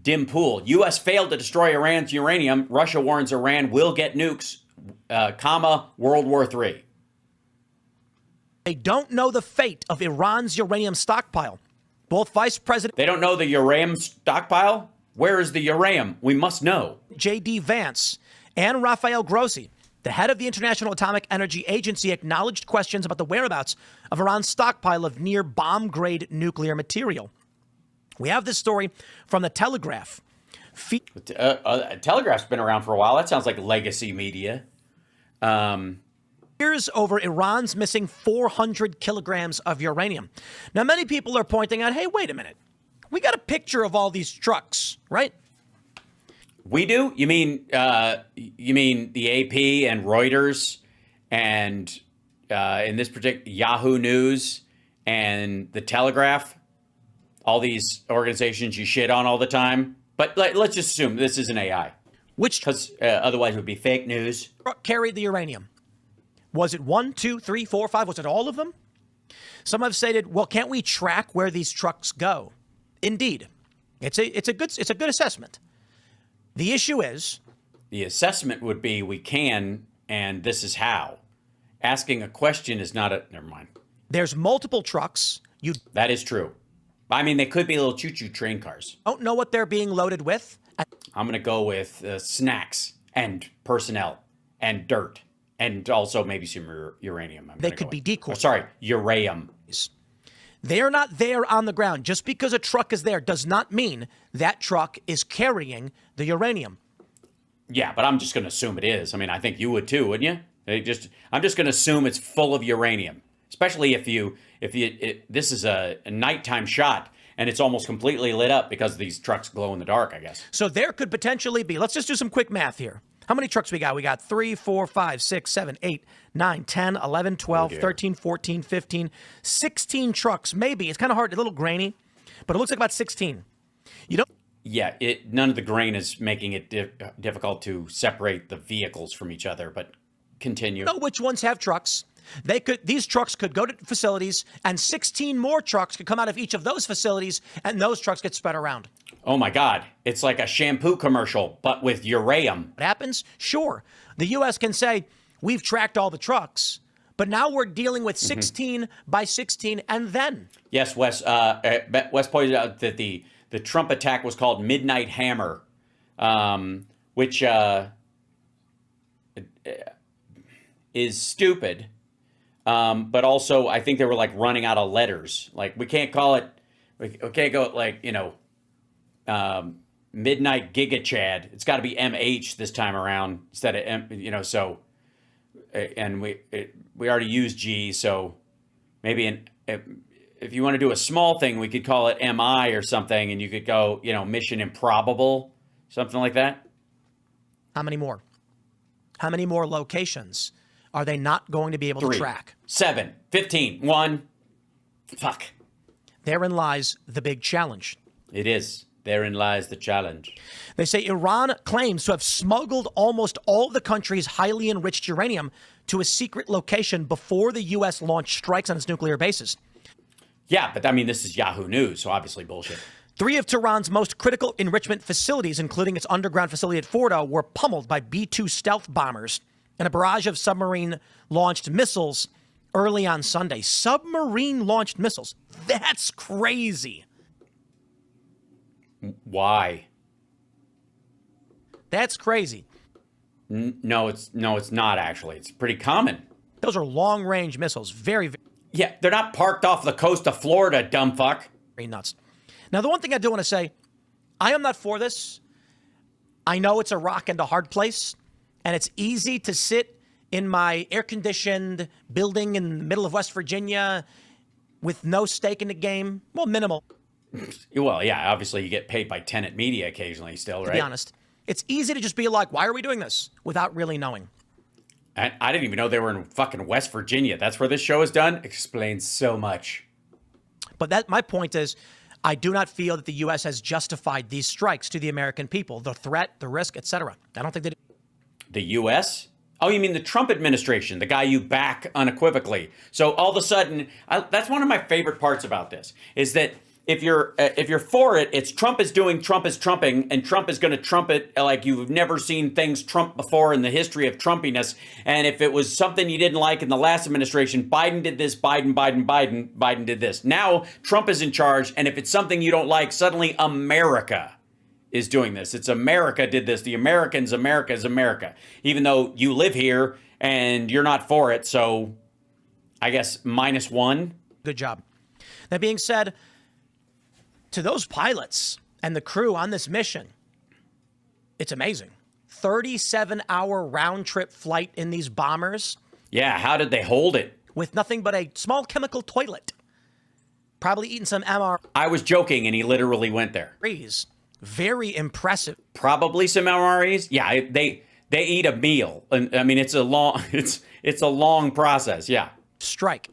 Dim Pool. U.S. failed to destroy Iran's uranium. Russia warns Iran will get nukes, World War III. They don't know the fate of Iran's uranium stockpile. Both Vice President... They don't know the uranium stockpile? Where is the uranium? We must know. J.D. Vance and Rafael Grossi, the head of the International Atomic Energy Agency, acknowledged questions about the whereabouts of Iran's stockpile of near bomb-grade nuclear material. We have this story from the Telegraph. Telegraph's been around for a while. That sounds like legacy media. Fears over Iran's missing 400 kilograms of uranium. Now, many people are pointing out, hey, wait a minute. We got a picture of all these trucks, right? We do? You mean the AP and Reuters and in this particular Yahoo News and the Telegraph? All these organizations you shit on all the time. But let's just assume this is an AI. Because otherwise it would be fake news. Truck carried the uranium. Was it 1, 2, 3, 4, 5? Was it all of them? Some have stated, well, can't we track where these trucks go? Indeed. It's a good assessment. The issue is... The assessment would be we can, and this is how. Asking a question is not a... Never mind. There's multiple trucks. That is true. I mean, they could be little choo-choo train cars. Don't know what they're being loaded with. I'm going to go with snacks and personnel and dirt and also maybe some uranium. They could be decoys. Uranium. They are not there on the ground. Just because a truck is there does not mean that truck is carrying the uranium. Yeah, but I'm just going to assume it is. I mean, I think you would too, wouldn't you? I'm just going to assume it's full of uranium, especially if this is a nighttime shot and it's almost completely lit up because these trucks glow in the dark, I guess. So there could potentially be, let's just do some quick math here. How many trucks we got? We got 3, 4, 5, 6, 7, 8, 9, 10, 11, 12, 13, 14, 15, 16 trucks. Maybe. It's kind of hard, a little grainy, but it looks like about 16. Yeah, none of the grain is making it difficult to separate the vehicles from each other, but continue. You know which ones have trucks. These trucks could go to facilities, and 16 more trucks could come out of each of those facilities, and those trucks get spread around. Oh my God. It's like a shampoo commercial, but with uranium. What happens? Sure. The U.S. can say, we've tracked all the trucks, but now we're dealing with 16 by 16, and then. Yes, Wes pointed out that the Trump attack was called Midnight Hammer, which is stupid. But also, I think they were like running out of letters. Like, we can't call it, we can't go like, Midnight Giga Chad. It's got to be MH this time around instead of M, so, and we already used G, so maybe if you want to do a small thing, we could call it MI or something, and you could go, Mission Improbable, something like that. How many more? How many more locations are they not going to be able 3, to track? 7, 15, 1. Fuck. Therein lies the big challenge. It is. Therein lies the challenge. They say Iran claims to have smuggled almost all of the country's highly enriched uranium to a secret location before the U.S. launched strikes on its nuclear bases. Yeah, but I mean, this is Yahoo News, so obviously bullshit. 3 of Tehran's most critical enrichment facilities, including its underground facility at Fordo, were pummeled by B-2 stealth bombers and a barrage of submarine-launched missiles early on Sunday. Submarine-launched missiles. That's crazy. Why? That's crazy. No, it's not actually. It's pretty common. Those are long-range missiles. Very, very... Yeah, they're not parked off the coast of Florida, dumb fuck. Very nuts. Now, the one thing I do want to say, I am not for this. I know it's a rock and a hard place, and it's easy to sit in my air-conditioned building in the middle of West Virginia with no stake in the game. Well, minimal. Well, yeah, obviously you get paid by tenant media occasionally still, right? To be honest. It's easy to just be like, why are we doing this? Without really knowing. And I didn't even know they were in fucking West Virginia. That's where this show is done. Explains so much. But my point is, I do not feel that the U.S. has justified these strikes to the American people. The threat, the risk, etc. I don't think they do. The U.S.? Oh, you mean the Trump administration, the guy you back unequivocally. So all of a sudden, that's one of my favorite parts about this, is that if you're for it, it's Trump is doing, Trump is trumping, and Trump is going to trump it like you've never seen things trump before in the history of Trumpiness. And if it was something you didn't like in the last administration, Biden did this, Biden did this. Now Trump is in charge, and if it's something you don't like, suddenly America is doing this. It's America did this. The Americans, America is America. Even though you live here and you're not for it, so I guess -1. Good job. That being said, to those pilots and the crew on this mission, it's amazing. 37-hour round-trip flight in these bombers. Yeah, how did they hold it? With nothing but a small chemical toilet. Probably eating some MREs. I was joking, and he literally went there. Very impressive. Probably some MREs. Yeah, they eat a meal. And I mean, it's a long process. Yeah. Strike.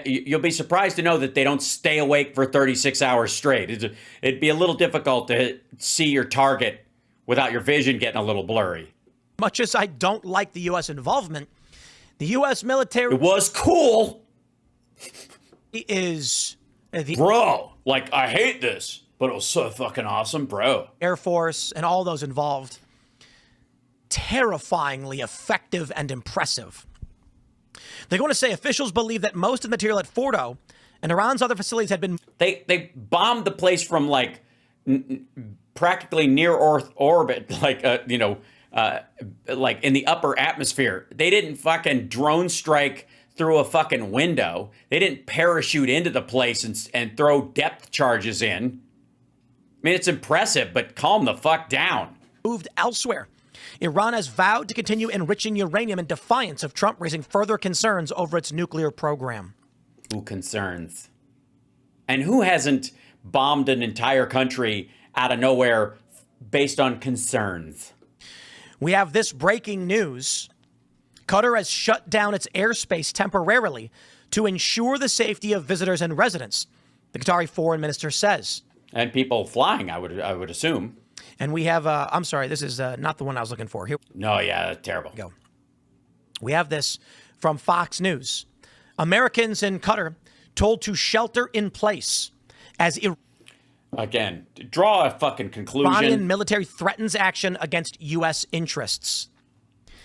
You'll be surprised to know that they don't stay awake for 36 hours straight. It'd be a little difficult to see your target without your vision getting a little blurry. Much as I don't like the U.S. involvement, the U.S. military... It was cool. ...is... Bro, like, I hate this, but it was so fucking awesome, bro. Air Force and all those involved. Terrifyingly effective and impressive. They're going to say officials believe that most of the material at Fordo and Iran's other facilities had been... They bombed the place from, like, practically near Earth orbit, like, like in the upper atmosphere. They didn't fucking drone strike through a fucking window. They didn't parachute into the place and throw depth charges in. I mean, it's impressive, but calm the fuck down. Moved elsewhere. Iran has vowed to continue enriching uranium in defiance of Trump raising further concerns over its nuclear program. Ooh, concerns. And who hasn't bombed an entire country out of nowhere based on concerns? We have this breaking news. Qatar has shut down its airspace temporarily to ensure the safety of visitors and residents, the Qatari foreign minister says. And people flying, I would assume. And we have, I'm sorry, this is not the one I was looking for. Here. No, yeah, terrible. Go. We have this from Fox News. Americans in Qatar told to shelter in place as Again, draw a fucking conclusion. Iranian military threatens action against U.S. interests.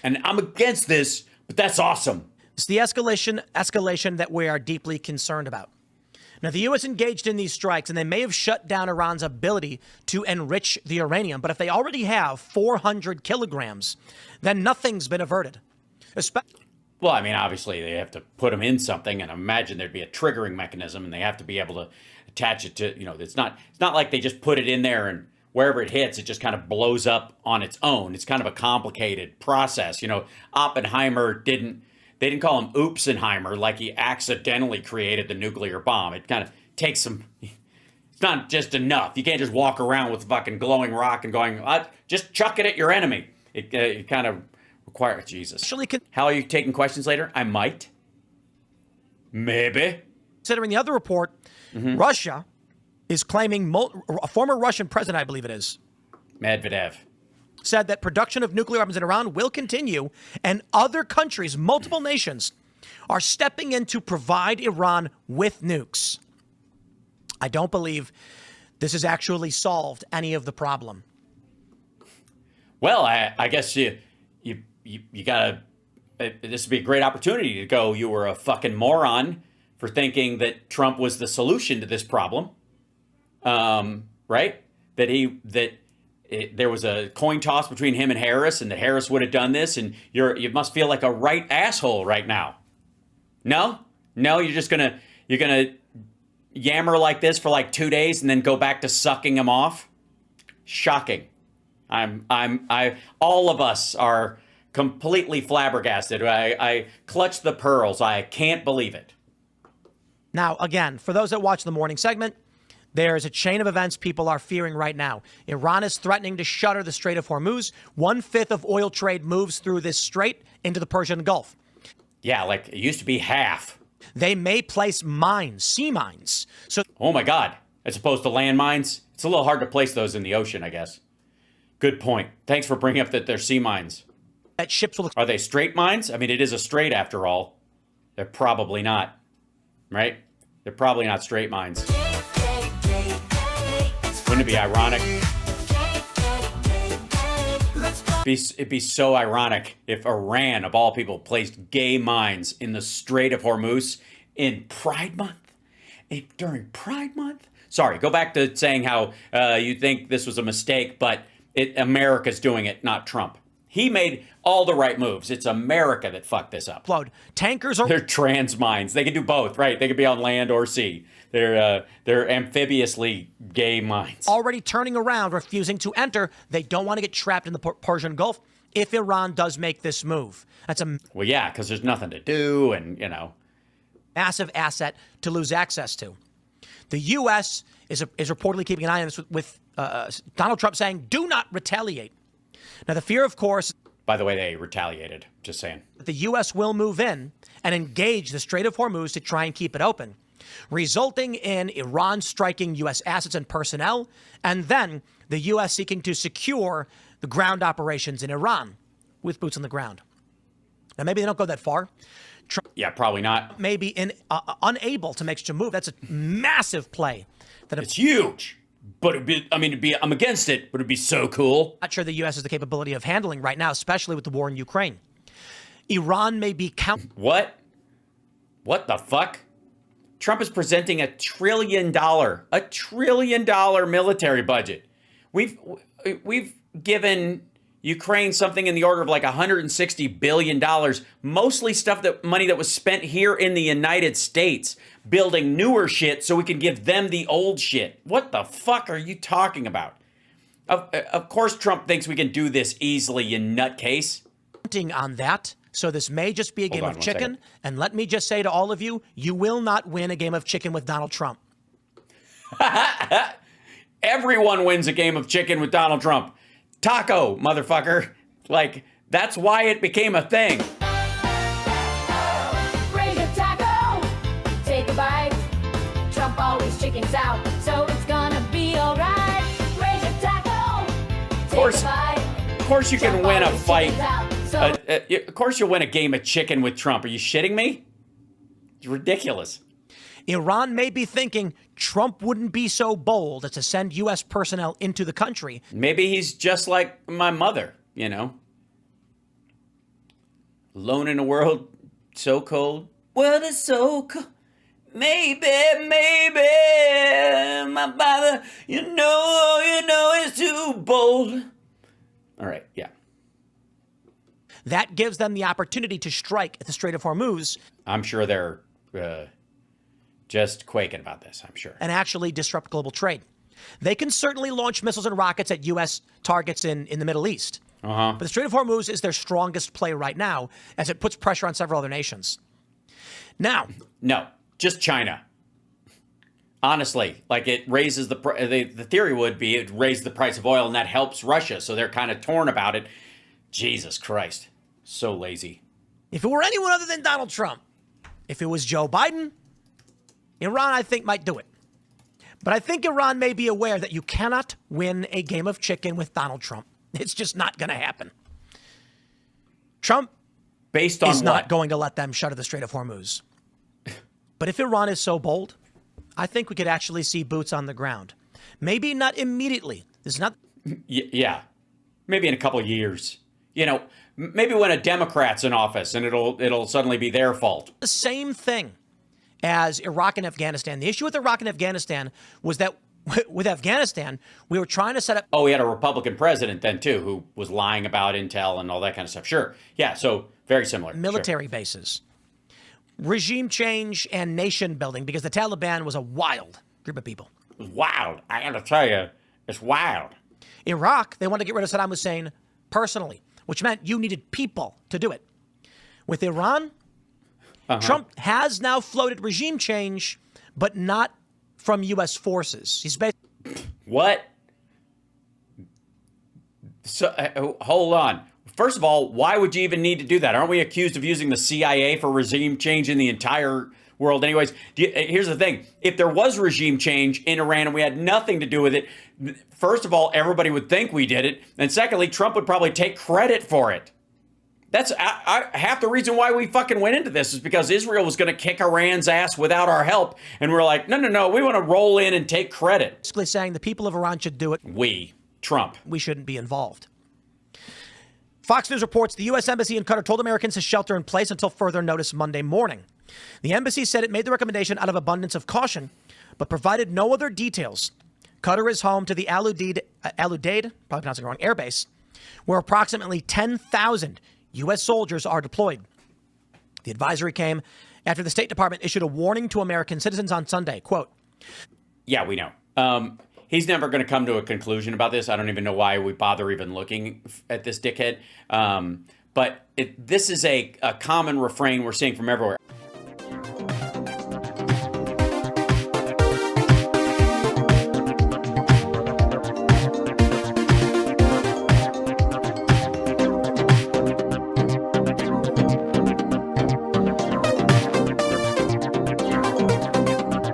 And I'm against this, but that's awesome. It's the escalation that we are deeply concerned about. Now, the U.S. engaged in these strikes, and they may have shut down Iran's ability to enrich the uranium. But if they already have 400 kilograms, then nothing's been averted. Well, I mean, obviously, they have to put them in something, and imagine there'd be a triggering mechanism, and they have to be able to attach it to, it's not like they just put it in there, and wherever it hits, it just kind of blows up on its own. It's kind of a complicated process. Oppenheimer didn't call him Oopsenheimer, like he accidentally created the nuclear bomb. It kind of takes some... It's not just enough. You can't just walk around with a fucking glowing rock and going, just chuck it at your enemy. It kind of requires... Jesus. How are you taking questions later? I might. Maybe. Considering the other report, Russia is claiming... a former Russian president, I believe it is. Medvedev. Said that production of nuclear weapons in Iran will continue, and other countries, multiple nations, are stepping in to provide Iran with nukes. I don't believe this has actually solved any of the problem. Well, I guess you gotta. This would be a great opportunity to go. You were a fucking moron for thinking that Trump was the solution to this problem, right? There was a coin toss between him and Harris, and that Harris would have done this, and you must feel like a right asshole right now. No, you're gonna yammer like this for like 2 days and then go back to sucking him off. Shocking. All of us are completely flabbergasted. I clutch the pearls. I can't believe it. Now, again, for those that watch the morning segment, there's a chain of events people are fearing right now. Iran is threatening to shutter the Strait of Hormuz. 1/5 of oil trade moves through this strait into the Persian Gulf. Yeah, like it used to be half. They may place mines, sea mines. Oh my God, as opposed to land mines? It's a little hard to place those in the ocean, I guess. Good point. Thanks for bringing up that they're sea mines. That ships will... Are they straight mines? I mean, it is a strait after all. They're probably not, right? They're probably not straight mines. Wouldn't it be ironic? It'd be so ironic if Iran, of all people, placed gay mines in the Strait of Hormuz in Pride Month. During Pride Month? Sorry, go back to saying how you think this was a mistake, but America's doing it, not Trump. He made all the right moves. It's America that fucked this up. Tankers are... They're trans mines. They can do both, right? They can be on land or sea. They're amphibiously gay mines. Already turning around, refusing to enter. They don't want to get trapped in the Persian Gulf if Iran does make this move. That's a... Well, yeah, because there's nothing to do and, massive asset to lose access to. The U.S. is reportedly keeping an eye on this with Donald Trump saying, do not retaliate. Now, the fear, of course... By the way, they retaliated, just saying. The U.S. will move in and engage the Strait of Hormuz to try and keep it open, resulting in Iran striking U.S. assets and personnel, and then the U.S. seeking to secure the ground operations in Iran with boots on the ground. Now, maybe they don't go that far. Yeah, probably not. Maybe unable to make such a move. That's a massive play. It's huge. But I'm against it, but it'd be so cool. Not sure the U.S. has the capability of handling right now, especially with the war in Ukraine. Iran may be What? What the fuck? Trump is presenting $1 trillion military budget. We've given Ukraine something in the order of like $160 billion, mostly money that was spent here in the United States building newer shit so we can give them the old shit. What the fuck are you talking about? Of course Trump thinks we can do this easily, you nutcase. On that, so this may just be a game of chicken. And let me just say to all of you, you will not win a game of chicken with Donald Trump. Everyone wins a game of chicken with Donald Trump. Taco, motherfucker. Like, that's why it became a thing. Raise your taco, take a bite. Trump always chickens out, so it's gonna be alright. Raise your taco, take a bite. Of course you can win a fight. Of course you'll win a game of chicken with Trump. Are you shitting me? It's ridiculous. Iran may be thinking Trump wouldn't be so bold as to send U.S. personnel into the country. Maybe he's just like my mother, Alone in a world so cold. World is so cold. Maybe, my father, you know it's too bold. All right, yeah. That gives them the opportunity to strike at the Strait of Hormuz. I'm sure they're just quaking about this, I'm sure. And actually disrupt global trade. They can certainly launch missiles and rockets at U.S. targets in the Middle East. But the Strait of Hormuz is their strongest play right now, as it puts pressure on several other nations. Now... No, just China. Honestly, like it raises the theory would be it raised the price of oil, and that helps Russia, so they're kind of torn about it. Jesus Christ. So lazy. If it were anyone other than Donald Trump, if it was Joe Biden, Iran, I think, might do it. But I think Iran may be aware that you cannot win a game of chicken with Donald Trump. It's just not going to happen. Trump Based on is what? not going to let them shutter the Strait of Hormuz. But if Iran is so bold, I think we could actually see boots on the ground. Maybe not immediately. This is not... Yeah. Maybe in a couple of years. Maybe when a Democrat's in office and it'll suddenly be their fault. The same thing as Iraq and Afghanistan. The issue with Iraq and Afghanistan was that with Afghanistan, we were trying to set up... Oh, we had a Republican president then, too, who was lying about intel and all that kind of stuff. Sure. Yeah, so very similar. Military bases. Regime change and nation building, because the Taliban was a wild group of people. It was wild. I got to tell you, it's wild. Iraq, they wanted to get rid of Saddam Hussein personally, which meant you needed people to do it. With Iran, Trump has now floated regime change, but not from U.S. forces. He's basically... What? So, hold on. First of all, why would you even need to do that? Aren't we accused of using the CIA for regime change in the entire world anyways? Here's the thing. If there was regime change in Iran and we had nothing to do with it, first of all, everybody would think we did it. And secondly, Trump would probably take credit for it. That's half the reason why we fucking went into this is because Israel was going to kick Iran's ass without our help. And we're like, no, we want to roll in and take credit. Basically saying the people of Iran should do it. Trump. We shouldn't be involved. Fox News reports the U.S. Embassy in Qatar told Americans to shelter in place until further notice Monday morning. The embassy said it made the recommendation out of abundance of caution, but provided no other details. Qatar is home to the Al Udeid, probably pronouncing it wrong, air base, where approximately 10,000 U.S. soldiers are deployed. The advisory came after the State Department issued a warning to American citizens on Sunday. Quote, yeah, we know. He's never going to come to a conclusion about this. I don't even know why we bother even looking at this dickhead. But this is a common refrain we're seeing from everywhere.